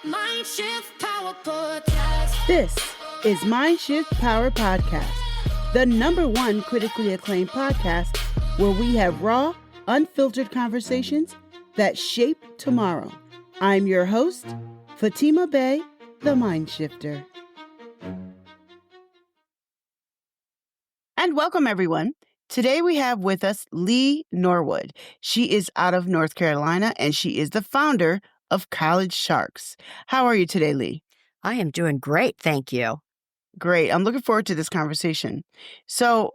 Mind Shift Power Podcast. This is Mind Shift Power Podcast, the #1 critically acclaimed podcast where we have raw, unfiltered conversations that shape tomorrow. I'm your host, Fatima Bey, the Mind Shifter. And welcome, everyone. Today we have with us Lee Norwood. She is out of North Carolina, and she is the founder of College Sharks. How are you today, Lee? I am doing great, thank you. Great. I'm looking forward to this conversation. So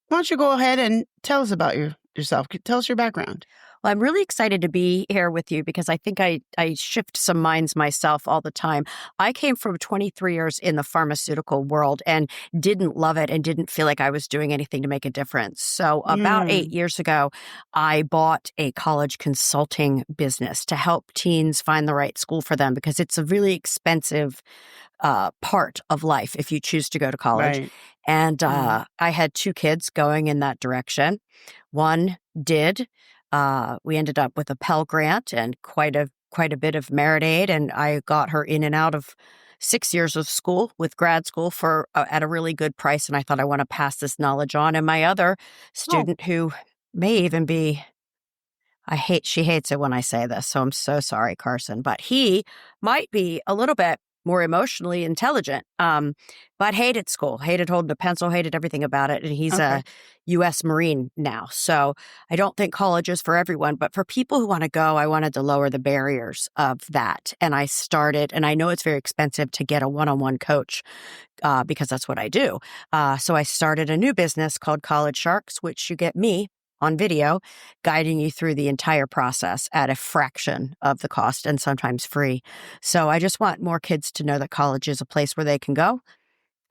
why don't you go ahead and tell us about yourself? Tell us your background. Well, I'm really excited to be here with you because I think I shift some minds myself all the time. I came from 23 years in the pharmaceutical world and didn't love it and didn't feel like I was doing anything to make a difference. So about 8 years ago, I bought a college consulting business to help teens find the right school for them because it's a really expensive part of life if you choose to go to college. Right. And I had 2 kids going in that direction. One did. We ended up with a Pell Grant and quite a bit of merit aid, and I got her in and out of 6 years of school with grad school for at a really good price. And I thought I want to pass this knowledge on. And my other student, who may even be, she hates it when I say this, so I'm so sorry, Carson, but he might be a little bit more emotionally intelligent, but hated school, hated holding a pencil, hated everything about it. And he's a U.S. Marine now. So I don't think college is for everyone, but for people who want to go, I wanted to lower the barriers of that. And I started, and I know it's very expensive to get a one-on-one coach because that's what I do. So I started a new business called College Sharks, which you get me on video, guiding you through the entire process at a fraction of the cost and sometimes free. So I just want more kids to know that college is a place where they can go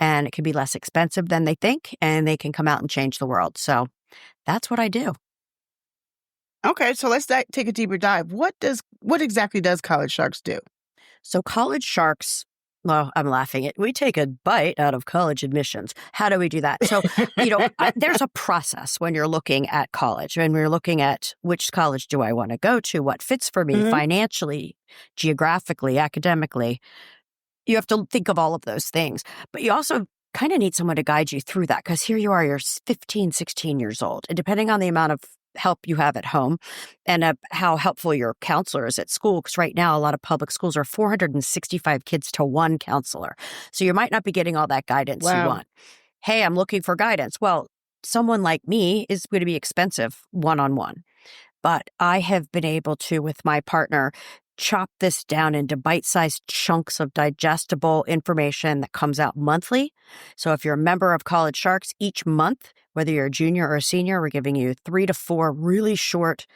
and it can be less expensive than they think and they can come out and change the world. So that's what I do. Okay, so let's take a deeper dive. What exactly does College Sharks do? So College Sharks, well, I'm laughing. We take a bite out of college admissions. How do we do that? So, there's a process when you're looking at college, when we're looking at which college do I want to go to, what fits for me financially, geographically, academically. You have to think of all of those things. But you also kind of need someone to guide you through that because here you are, you're 15, 16 years old. And depending on the amount of help you have at home and how helpful your counselor is at school, because right now a lot of public schools are 465 kids to one counselor. So you might not be getting all that guidance you want. Hey, I'm looking for guidance. Well, someone like me is going to be expensive one-on-one. But I have been able to, with my partner, chop this down into bite-sized chunks of digestible information that comes out monthly. So if you're a member of College Sharks, each month, whether you're a junior or a senior, we're giving you 3 to 4 really short,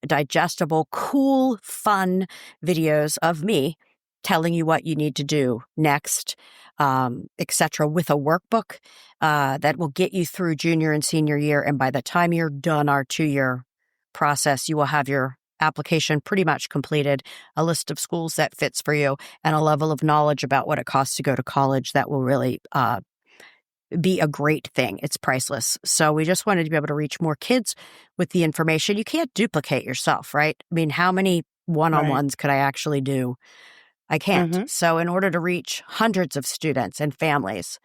digestible, cool, fun videos of me telling you what you need to do next, etc., with a workbook that will get you through junior and senior year. And by the time you're done our 2-year process, you will have your application pretty much completed, a list of schools that fits for you, and a level of knowledge about what it costs to go to college that will really be a great thing. It's priceless. So we just wanted to be able to reach more kids with the information. You can't duplicate yourself, right? I mean, how many one-on-ones could I actually do? I can't. So in order to reach hundreds of students and families,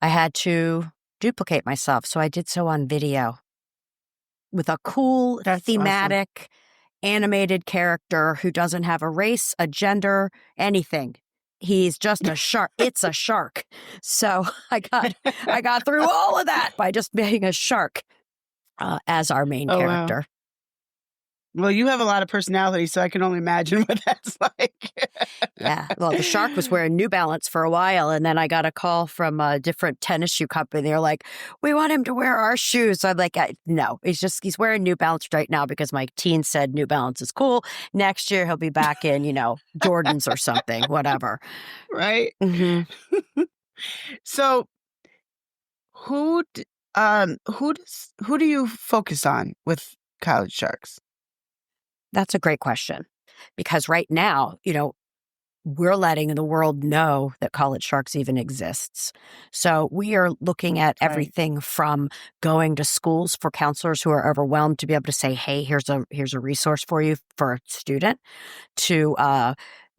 I had to duplicate myself. So I did so on video with a cool, thematic, animated character who doesn't have a race, a gender, anything. He's just a shark. It's a shark. So I got through all of that by just being a shark as our main character. Wow. Well, you have a lot of personality, so I can only imagine what that's like. Yeah. Well, the shark was wearing New Balance for a while, and then I got a call from a different tennis shoe company. They're like, we want him to wear our shoes. So I'm like, no, he's wearing New Balance right now because my teen said New Balance is cool. Next year, he'll be back in, Jordans or something, whatever. Right? So who do you focus on with College Sharks? That's a great question because right now, we're letting the world know that College Sharks even exists. So we are looking at everything from going to schools for counselors who are overwhelmed to be able to say, hey, here's a resource for you for a student, to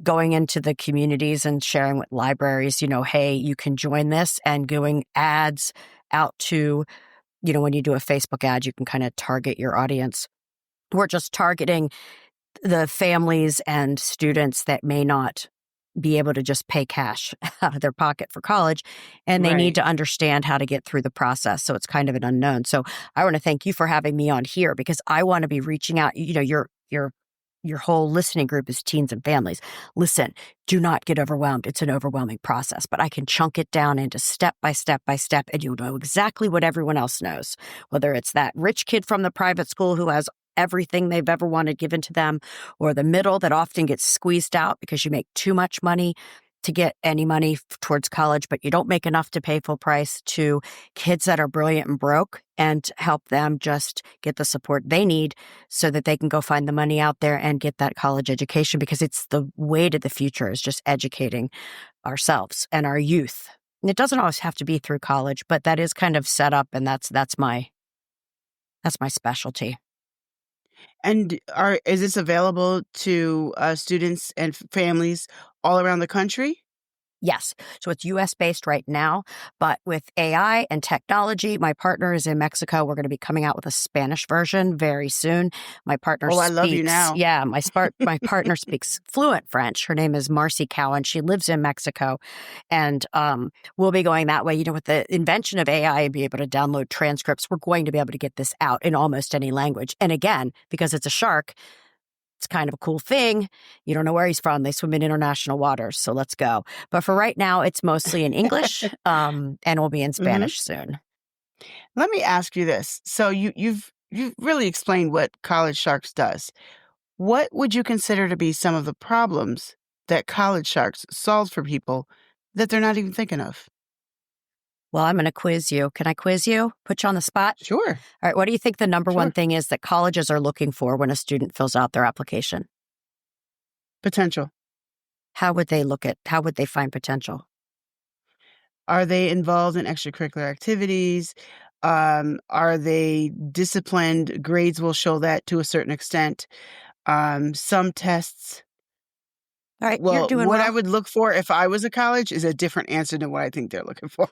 going into the communities and sharing with libraries, hey, you can join this, and going ads out to, when you do a Facebook ad, you can kind of target your audience. We're just targeting the families and students that may not be able to just pay cash out of their pocket for college, and they need to understand how to get through the process. So it's kind of an unknown. So I want to thank you for having me on here, because I want to be reaching out. Your whole listening group is teens and families. Listen, do not get overwhelmed. It's an overwhelming process, but I can chunk it down into step by step by step, and you'll know exactly what everyone else knows, whether it's that rich kid from the private school who has everything they've ever wanted given to them, or the middle that often gets squeezed out because you make too much money to get any money towards college, but you don't make enough to pay full price, to kids that are brilliant and broke, and help them just get the support they need so that they can go find the money out there and get that college education, because it's the way to the future, is just educating ourselves and our youth. And it doesn't always have to be through college, but that is kind of set up, and that's my specialty. And is this available to students and families all around the country? Yes. So it's U.S. based right now, but with AI and technology, my partner is in Mexico. We're going to be coming out with a Spanish version very soon. My partner I speaks, love you now. Yeah, my partner speaks fluent French. Her name is Marcy Cowan. She lives in Mexico, and we'll be going that way. With the invention of AI and be able to download transcripts, we're going to be able to get this out in almost any language. And again, because it's a shark, it's kind of a cool thing. You don't know where he's from. They swim in international waters, so let's go. But for right now, it's mostly in English, and we'll be in Spanish soon. Let me ask you this. So you've really explained what College Sharks does. What would you consider to be some of the problems that College Sharks solves for people that they're not even thinking of? Well, I'm going to quiz you. Can I quiz you? Put you on the spot? Sure. All right. What do you think the number one thing is that colleges are looking for when a student fills out their application? Potential. How would they find potential? Are they involved in extracurricular activities? Are they disciplined? Grades will show that to a certain extent. Some tests. All right, Well, you're doing what well. I would look for if I was a college is a different answer than what I think they're looking for.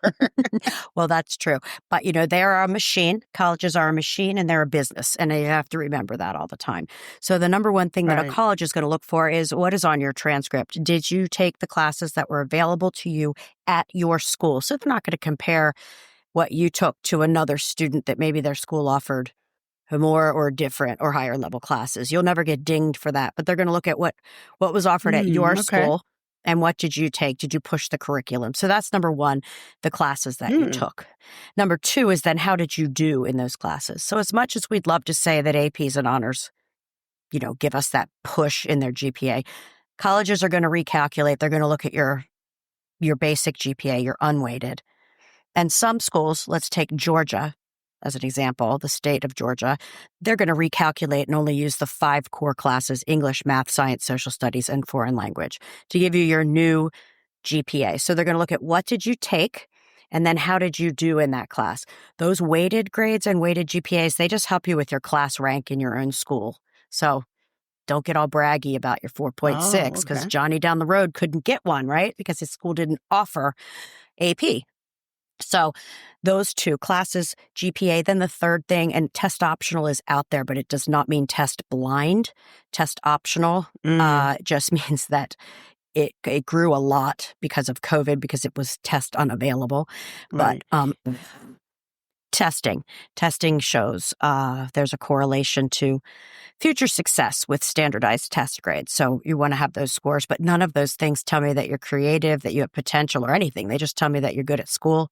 Well, that's true. But, they are a machine. Colleges are a machine, and they're a business. And you have to remember that all the time. So the number one thing that a college is going to look for is what is on your transcript. Did you take the classes that were available to you at your school? So they're not going to compare what you took to another student that maybe their school offered more or different or higher level classes. You'll never get dinged for that, but they're going to look at what was offered at your school, and what did you take? Did you push the curriculum? So that's number one, the classes that you took. Number two is then how did you do in those classes? So as much as we'd love to say that APs and honors, give us that push in their GPA, colleges are going to recalculate. They're going to look at your basic GPA, your unweighted. And some schools, let's take Georgia as an example, the state of Georgia, they're going to recalculate and only use the 5 core classes: English, math, science, social studies, and foreign language, to give you your new GPA. So they're going to look at what did you take, and then how did you do in that class. Those weighted grades and weighted GPAs, they just help you with your class rank in your own school. So don't get all braggy about your 4.6 because Johnny down the road couldn't get one, right? Because his school didn't offer AP. So those 2 classes, GPA. Then the third thing, and test optional is out there, but it does not mean test blind. Test optional just means that it grew a lot because of COVID, because it was test unavailable. Right. But testing shows there's a correlation to future success with standardized test grades. So you want to have those scores, but none of those things tell me that you're creative, that you have potential, or anything. They just tell me that you're good at school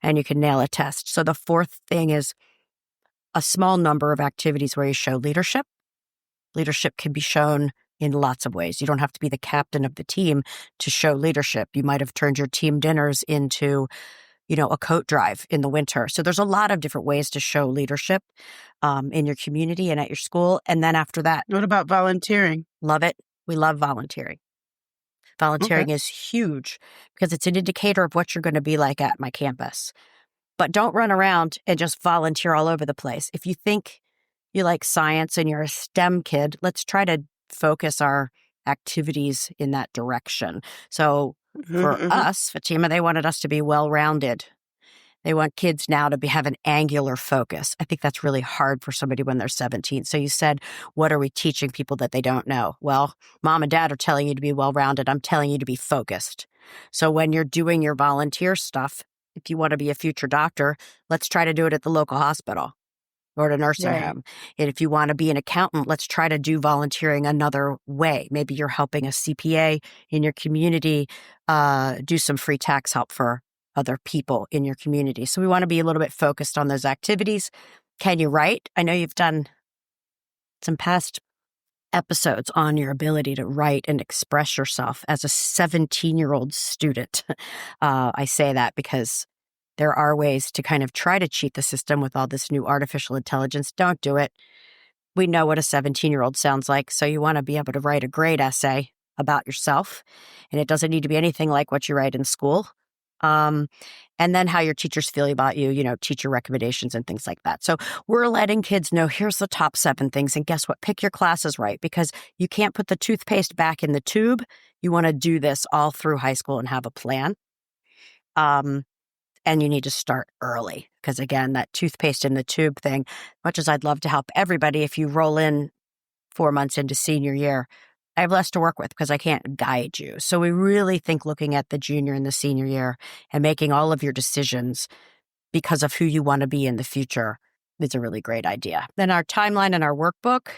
and you can nail a test. So the fourth thing is a small number of activities where you show leadership. Leadership can be shown in lots of ways. You don't have to be the captain of the team to show leadership. You might have turned your team dinners into, a coat drive in the winter. So there's a lot of different ways to show leadership in your community and at your school. And then after that, what about volunteering? Love it. We love volunteering. Volunteering is huge because it's an indicator of what you're going to be like at my campus. But don't run around and just volunteer all over the place. If you think you like science and you're a STEM kid, let's try to focus our activities in that direction. So for Mm-hmm. us, Fatima, they wanted us to be well-rounded. They want kids now to have an angular focus. I think that's really hard for somebody when they're 17. So you said, what are we teaching people that they don't know? Well, mom and dad are telling you to be well-rounded. I'm telling you to be focused. So when you're doing your volunteer stuff, if you want to be a future doctor, let's try to do it at the local hospital or at a nursing Right. home. And if you want to be an accountant, let's try to do volunteering another way. Maybe you're helping a CPA in your community, do some free tax help for other people in your community. So we want to be a little bit focused on those activities. Can you write? I know you've done some past episodes on your ability to write and express yourself as a 17-year-old student. I say that because there are ways to kind of try to cheat the system with all this new artificial intelligence. Don't do it. We know what a 17-year-old sounds like, so you want to be able to write a great essay about yourself, and it doesn't need to be anything like what you write in school. And then how your teachers feel about you, teacher recommendations and things like that. So we're letting kids know, here's the top 7 things. And guess what? Pick your classes right, because you can't put the toothpaste back in the tube. You want to do this all through high school and have a plan. And you need to start early because, again, that toothpaste in the tube thing, much as I'd love to help everybody, if you roll in 4 months into senior year, I have less to work with because I can't guide you. So we really think looking at the junior and the senior year and making all of your decisions because of who you want to be in the future is a really great idea. Then our timeline and our workbook,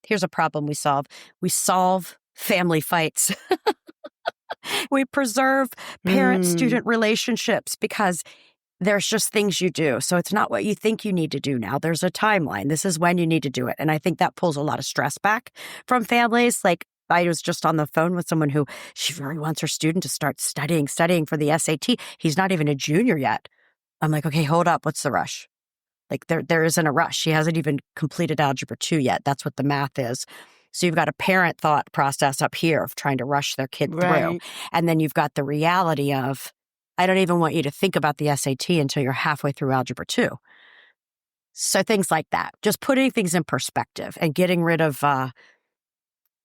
here's a problem we solve. We solve family fights. We preserve parent-student relationships because there's just things you do. So it's not what you think you need to do now. There's a timeline. This is when you need to do it. And I think that pulls a lot of stress back from families. Like I was just on the phone with someone who she really wants her student to start studying for the SAT. He's not even a junior yet. I'm like, okay, hold up. What's the rush? Like there isn't a rush. She hasn't even completed Algebra 2 yet. That's what the math is. So you've got a parent thought process up here of trying to rush their kid through. And then you've got the reality of, I don't even want you to think about the SAT until you're halfway through Algebra 2. So things like that. Just putting things in perspective and getting rid of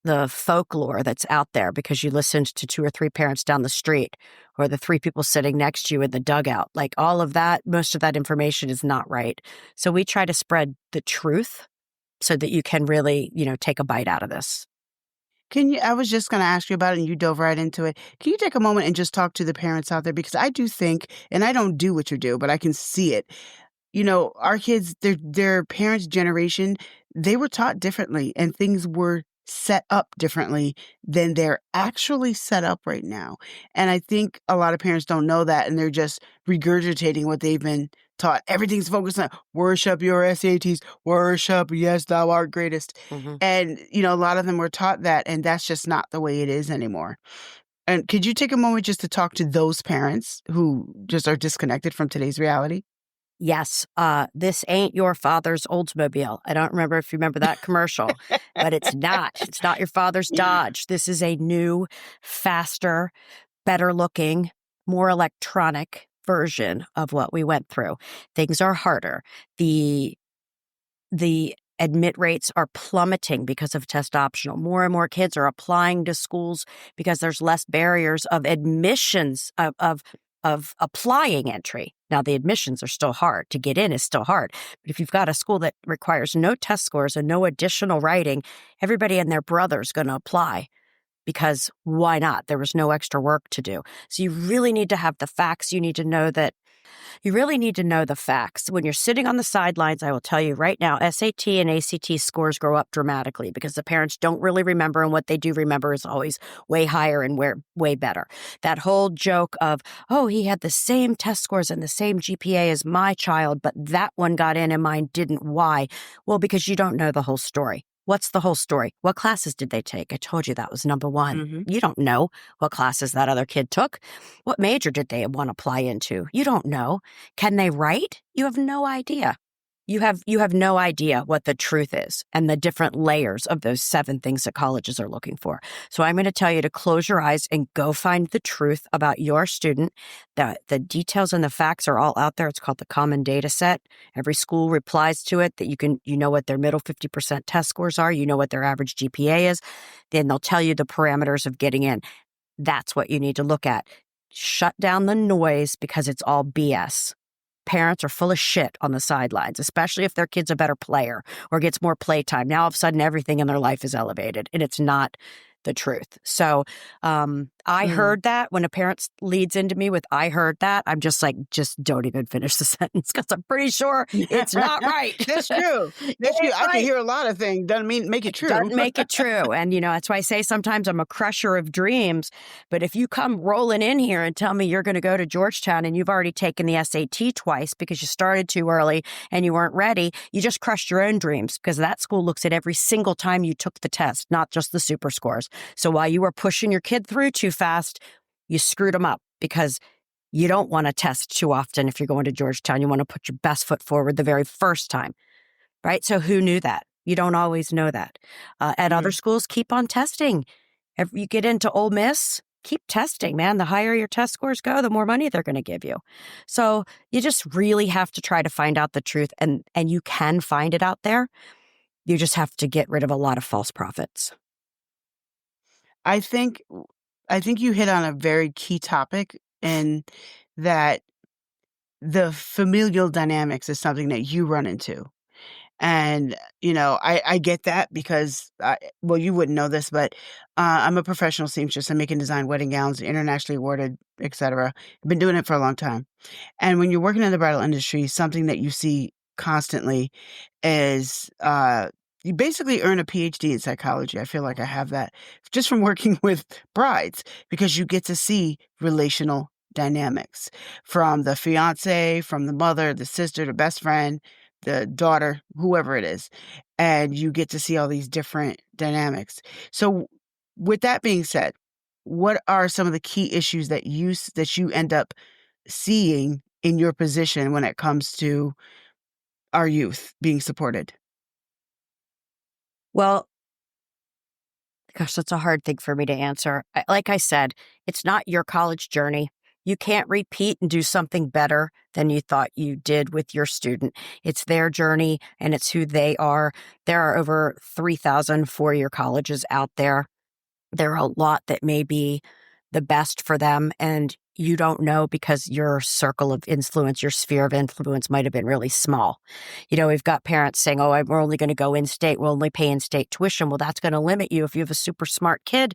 the folklore that's out there because you listened to 2 or 3 parents down the street or the 3 people sitting next to you in the dugout. Like all of that, most of that information is not right. So we try to spread the truth so that you can really, take a bite out of this. I was just going to ask you about it and you dove right into it. Can you take a moment and just talk to the parents out there? Because I do think, and I don't do what you do, but I can see it. Our kids, their parents' generation, they were taught differently and things were set up differently than they're actually set up right now. And I think a lot of parents don't know that and they're just regurgitating what they've been taught. Everything's focused on worship your SATs, worship, yes, thou art greatest. Mm-hmm. And, a lot of them were taught that, and that's just not the way it is anymore. And could you take a moment just to talk to those parents who just are disconnected from today's reality? Yes, this ain't your father's Oldsmobile. I don't remember if you remember that commercial, but it's not. It's not your father's Dodge. This is a new, faster, better looking, more electronic version of what we went through. Things are harder. The admit rates are plummeting because of test optional. More and more kids are applying to schools because there's less barriers of admissions of applying entry. Now, the admissions are still hard. To get in is still hard. But if you've got a school that requires no test scores and no additional writing, everybody and their brother's going to apply because why not? There was no extra work to do. So you really need to have the facts. You need to know that you really need to know the facts. When you're sitting on the sidelines, I will tell you right now, SAT and ACT scores grow up dramatically because the parents don't really remember, and what they do remember is always way higher and way better. That whole joke of, oh, he had the same test scores and the same GPA as my child, but that one got in and mine didn't. Why? Well, because you don't know the whole story. What's the whole story? What classes did they take? I told you that was number one. Mm-hmm. You don't know what classes that other kid took. What major did they want to apply into? You don't know. Can they write? You have no idea. you have no idea what the truth is and the different layers of those 7 things that colleges are looking for. So I'm going to tell you to close your eyes and go find the truth about your student. The details and the facts are all out there. It's called the Common Data Set. Every school replies to it that you know what their middle 50% test scores are. You know what their average GPA is. Then they'll tell you the parameters of getting in. That's what you need to look at. Shut down the noise because it's all BS. Parents are full of shit on the sidelines, especially if their kid's a better player or gets more playtime. Now, all of a sudden, everything in their life is elevated, and it's not the truth. So I heard that when a parent leads into me with, I heard that, I'm just like, just don't even finish the sentence because I'm pretty sure it's not right. That's true. That's true. I can hear a lot of things. Doesn't mean make it true. Doesn't make it true. And, that's why I say sometimes I'm a crusher of dreams. But if you come rolling in here and tell me you're going to go to Georgetown and you've already taken the SAT twice because you started too early and you weren't ready, you just crushed your own dreams because that school looks at every single time you took the test, not just the super scores. So while you were pushing your kid through too fast, you screwed them up because you don't want to test too often if you're going to Georgetown. You want to put your best foot forward the very first time, right? So who knew that? You don't always know that. At other schools, keep on testing. If you get into Ole Miss, keep testing, man. The higher your test scores go, the more money they're going to give you. So you just really have to try to find out the truth, and you can find it out there. You just have to get rid of a lot of false prophets. I think you hit on a very key topic, in that the familial dynamics is something that you run into. And, I get that because, you wouldn't know this, but I'm a professional seamstress. I make and design wedding gowns, internationally awarded, etc. I've been doing it for a long time. And when you're working in the bridal industry, something that you see constantly is you basically earn a PhD in psychology. I feel like I have that just from working with brides, because you get to see relational dynamics from the fiance, from the mother, the sister, the best friend, the daughter, whoever it is. And you get to see all these different dynamics. So with that being said, what are some of the key issues that you end up seeing in your position when it comes to our youth being supported? Well, gosh, that's a hard thing for me to answer. Like I said, it's not your college journey. You can't repeat and do something better than you thought you did with your student. It's their journey and it's who they are. There are over 3,000 four-year colleges out there. There are a lot that may be the best for them, and you don't know because your circle of influence, your sphere of influence might have been really small. We've got parents saying, oh, we're only going to go in-state. We'll only pay in-state tuition. Well, that's going to limit you. If you have a super smart kid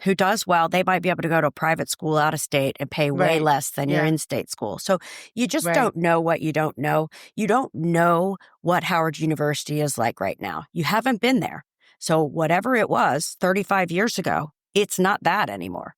who does well, they might be able to go to a private school out of state and pay way Right. less than your Yeah. in-state school. So you just Right. don't know what you don't know. You don't know what Howard University is like right now. You haven't been there. So whatever it was 35 years ago, it's not that anymore.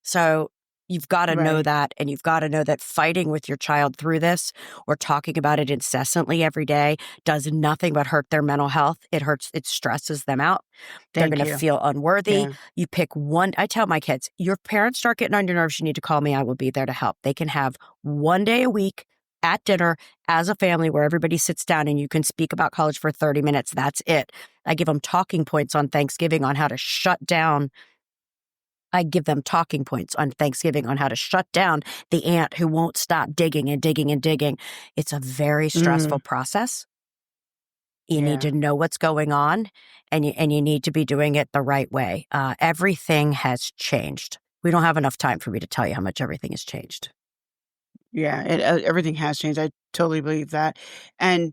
So you've got to know Right. that, and you've got to know that fighting with your child through this or talking about it incessantly every day does nothing but hurt their mental health. It stresses them out. They're Thank going to you. feel unworthy. Yeah. You pick one. I tell my kids, your parents start getting on your nerves, you need to call me. I will be there to help. They can have one day a week at dinner as a family where everybody sits down and you can speak about college for 30 minutes. That's it. I give them talking points on Thanksgiving on how to shut down. I give them talking points on Thanksgiving on how to shut down the ant who won't stop digging and digging and digging. It's a very stressful process. You need Yeah. to know what's going on, and you need to be doing it the right way. Everything has changed. We don't have enough time for me to tell you how much everything has changed. Yeah. Everything has changed. I totally believe that. And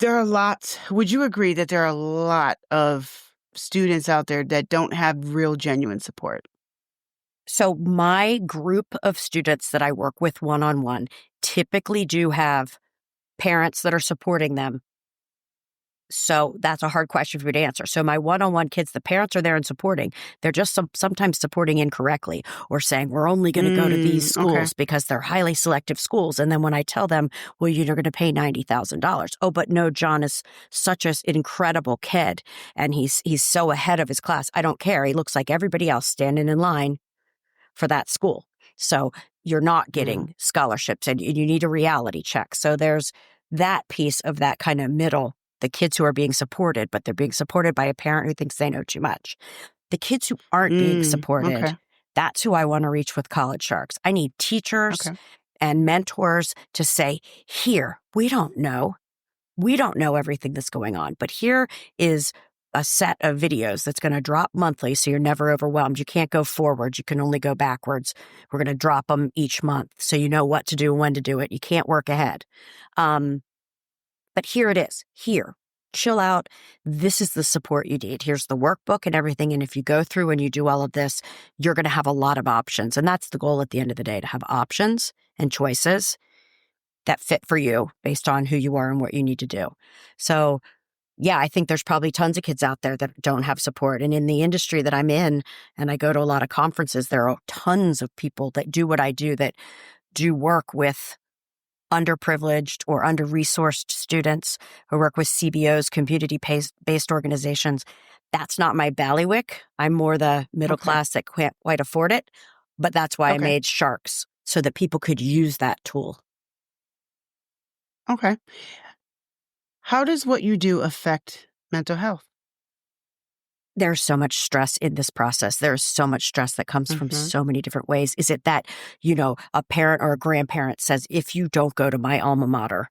there are lots. Would you agree that there are a lot of students out there that don't have real, genuine support? So my group of students that I work with one-on-one typically do have parents that are supporting them. So that's a hard question for me to answer. So my one-on-one kids, the parents are there and supporting. They're just sometimes supporting incorrectly or saying, we're only going to go to these schools Okay. because they're highly selective schools. And then when I tell them, well, you're going to pay $90,000. Oh, but no, John is such an incredible kid and he's so ahead of his class. I don't care. He looks like everybody else standing in line for that school. So you're not getting scholarships and you need a reality check. So there's that piece of that kind of middle, the kids who are being supported, but they're being supported by a parent who thinks they know too much. The kids who aren't being supported, Okay. that's who I want to reach with College Sharks. I need teachers Okay. and mentors to say, here, we don't know. We don't know everything that's going on, but here is a set of videos that's going to drop monthly so you're never overwhelmed. You can't go forward. You can only go backwards. We're going to drop them each month so you know what to do and when to do it. You can't work ahead. But here it is. Here. Chill out. This is the support you need. Here's the workbook and everything. And if you go through and you do all of this, you're going to have a lot of options. And that's the goal at the end of the day, to have options and choices that fit for you based on who you are and what you need to do. So yeah, I think there's probably tons of kids out there that don't have support. And in the industry that I'm in, and I go to a lot of conferences, there are tons of people that do what I do, that do work with underprivileged or under-resourced students, who work with CBOs, community-based organizations. That's not my ballywick. I'm more the middle class that can't quite afford it. But that's why I made Sharks, so that people could use that tool. Okay. How does what you do affect mental health? There's so much stress in this process. There's so much stress that comes from so many different ways. Is it that, a parent or a grandparent says, if you don't go to my alma mater,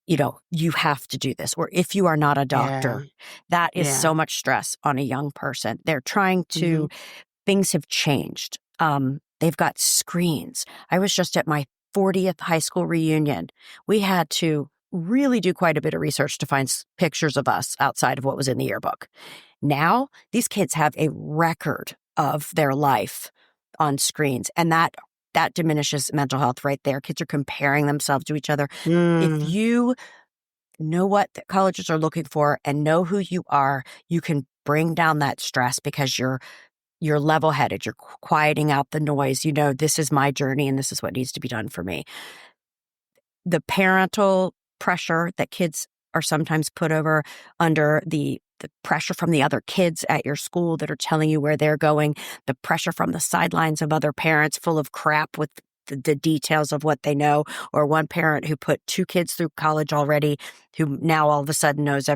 you have to do this. Or if you are not a doctor, that is so much stress on a young person. They're trying to, things have changed. They've got screens. I was just at my 40th high school reunion. We had to really do quite a bit of research to find pictures of us outside of what was in the yearbook. Now, these kids have a record of their life on screens, and that diminishes mental health right there. Kids are comparing themselves to each other. If you know what the colleges are looking for and know who you are, you can bring down that stress because you're level-headed. You're quieting out the noise. This is my journey and this is what needs to be done for me. The parental pressure that kids are sometimes put over under, the pressure from the other kids at your school that are telling you where they're going, the pressure from the sidelines of other parents full of crap with the details of what they know, or one parent who put 2 kids through college already, who now all of a sudden knows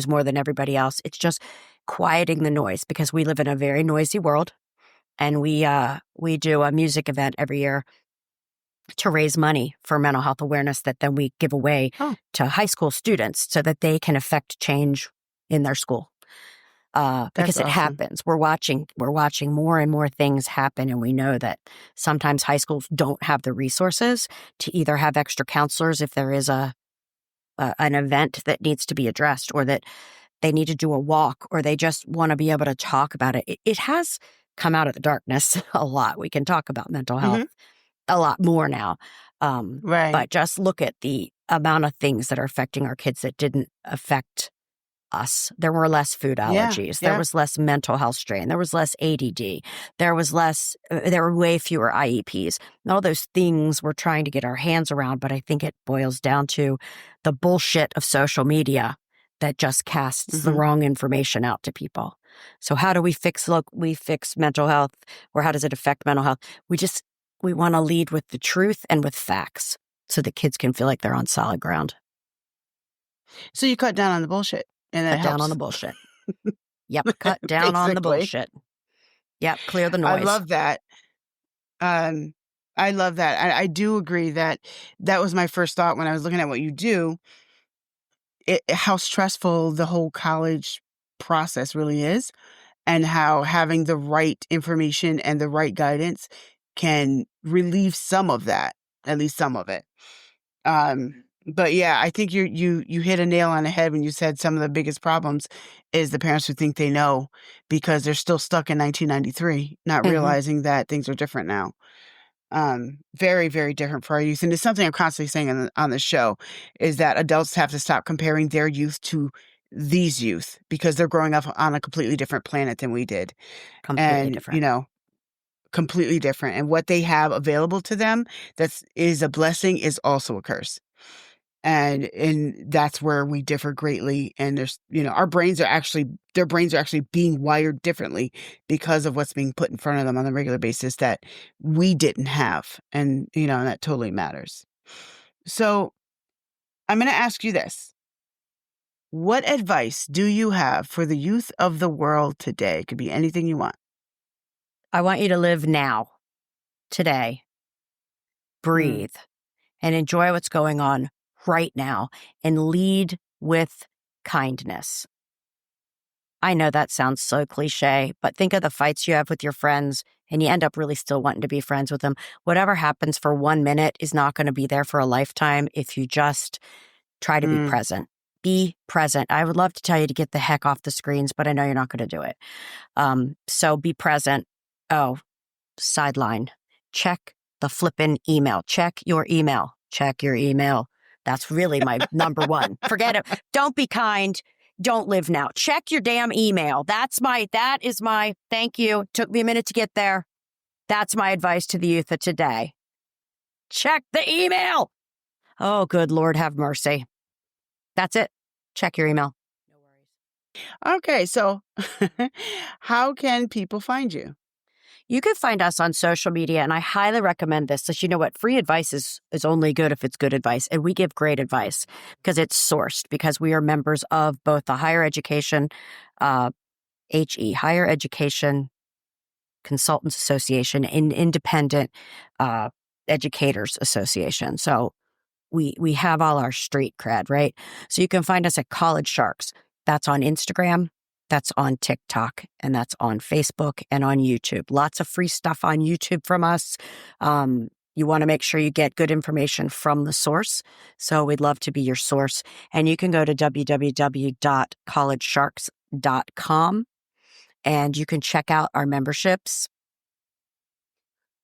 more than everybody else. It's just quieting the noise, because we live in a very noisy world, and we do a music event every year to raise money for mental health awareness that then we give away to high school students so that they can affect change in their school. Because it happens. We're watching more and more things happen, and we know that sometimes high schools don't have the resources to either have extra counselors if there is an event that needs to be addressed, or that they need to do a walk, or they just want to be able to talk about it. It has come out of the darkness a lot. We can talk about mental health a lot more now. But just look at the amount of things that are affecting our kids that didn't affect us. There were less food allergies. There was less mental health strain. There was less ADD. There were way fewer IEPs. And all those things we're trying to get our hands around, but I think it boils down to the bullshit of social media that just casts the wrong information out to people. So how do we fix mental health, or how does it affect mental health? We want to lead with the truth and with facts so that kids can feel like they're on solid ground. So you cut down on the bullshit, and that helps. Down on the bullshit. Yep, cut down on the bullshit. Yep, clear the noise. I love that. I love that. I do agree that was my first thought when I was looking at what you do, how stressful the whole college process really is, and how having the right information and the right guidance can relieve some of that, at least some of it. But yeah, I think you hit a nail on the head when you said some of the biggest problems is the parents who think they know because they're still stuck in 1993, not realizing that things are different now. Very, very different for our youth. And it's something I'm constantly saying on the show, is that adults have to stop comparing their youth to these youth, because they're growing up on a completely different planet than we did. Completely different. Completely different. And what they have available to them that is a blessing is also a curse. And that's where we differ greatly. And there's, their brains are actually being wired differently because of what's being put in front of them on a regular basis that we didn't have. And, and that totally matters. So I'm going to ask you this. What advice do you have for the youth of the world today? It could be anything you want. I want you to live now, today, breathe, and enjoy what's going on right now, and lead with kindness. I know that sounds so cliche, but think of the fights you have with your friends, and you end up really still wanting to be friends with them. Whatever happens for 1 minute is not going to be there for a lifetime if you just try to be present. Be present. I would love to tell you to get the heck off the screens, but I know you're not going to do it. So be present. Oh, sideline. Check the flippin' email. Check your email. Check your email. That's really my number one. Forget it. Don't be kind. Don't live now. Check your damn email. That is my, thank you. Took me a minute to get there. That's my advice to the youth of today. Check the email. Oh, good Lord, have mercy. That's it. Check your email. No worries. Okay, so how can people find you? You can find us on social media, and I highly recommend this. So you know what? Free advice is only good if it's good advice. And we give great advice because it's sourced, because we are members of both the Higher Education, Higher Education Consultants Association, and Independent Educators Association. So we have all our street cred, right? So you can find us at College Sharks. That's on Instagram, that's on TikTok, and that's on Facebook and on YouTube. Lots of free stuff on YouTube from us. You want to make sure you get good information from the source. So we'd love to be your source. And you can go to www.collegesharks.com and you can check out our memberships.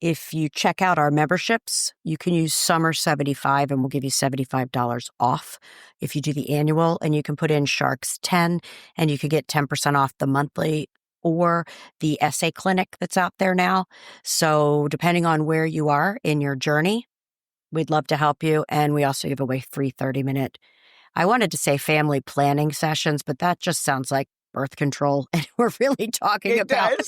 If you check out our memberships, you can use Summer 75 and we'll give you $75 off. If you do the annual, and you can put in Sharks 10 and you could get 10% off the monthly or the essay clinic that's out there now. So depending on where you are in your journey, we'd love to help you. And we also give away free 30-minute, I wanted to say family planning sessions, but that just sounds like birth control. And we're really talking about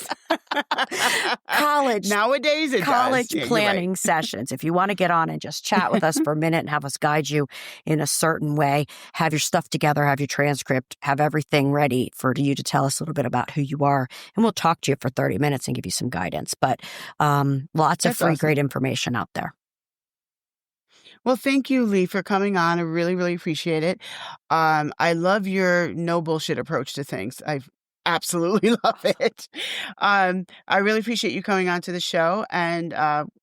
college. Nowadays, it college does. Yeah, planning sessions. If you want to get on and just chat with us for a minute and have us guide you in a certain way, have your stuff together, have your transcript, have everything ready for you to tell us a little bit about who you are. And we'll talk to you for 30 minutes and give you some guidance. But lots of free, great information out there. Well, thank you, Lee, for coming on. I really, really appreciate it. I love your no bullshit approach to things. I absolutely love it. I really appreciate you coming on to the show, and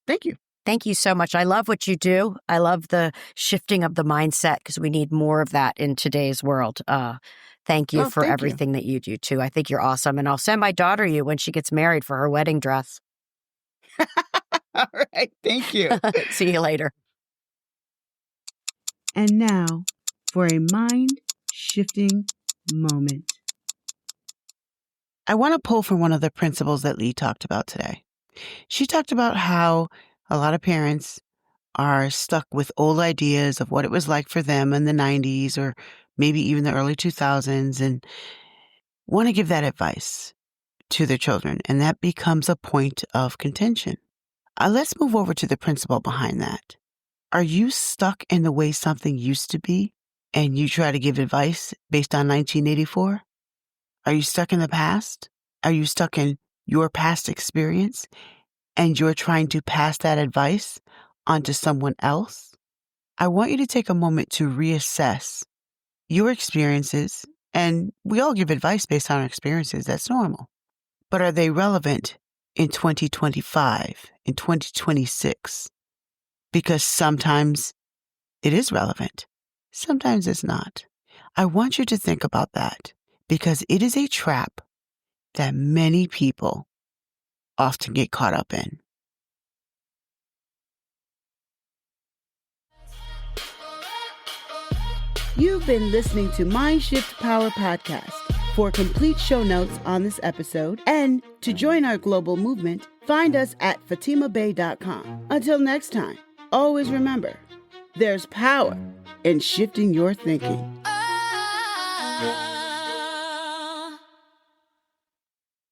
thank you. Thank you so much. I love what you do. I love the shifting of the mindset because we need more of that in today's world. Thank you for everything that you do, too. I think you're awesome. And I'll send my daughter you when she gets married for her wedding dress. All right. Thank you. See you later. And now for a mind-shifting moment. I want to pull from one of the principles that Lee talked about today. She talked about how a lot of parents are stuck with old ideas of what it was like for them in the 90s or maybe even the early 2000s and want to give that advice to their children. And that becomes a point of contention. Let's move over to the principle behind that. Are you stuck in the way something used to be and you try to give advice based on 1984? Are you stuck in the past? Are you stuck in your past experience and you're trying to pass that advice onto someone else? I want you to take a moment to reassess your experiences, and we all give advice based on our experiences. That's normal. But are they relevant in 2025, in 2026? Because sometimes it is relevant. Sometimes it's not. I want you to think about that because it is a trap that many people often get caught up in. You've been listening to Mind Shift Power Podcast. For complete show notes on this episode and to join our global movement, find us at fatimabay.com. Until next time. Always remember, there's power in shifting your thinking.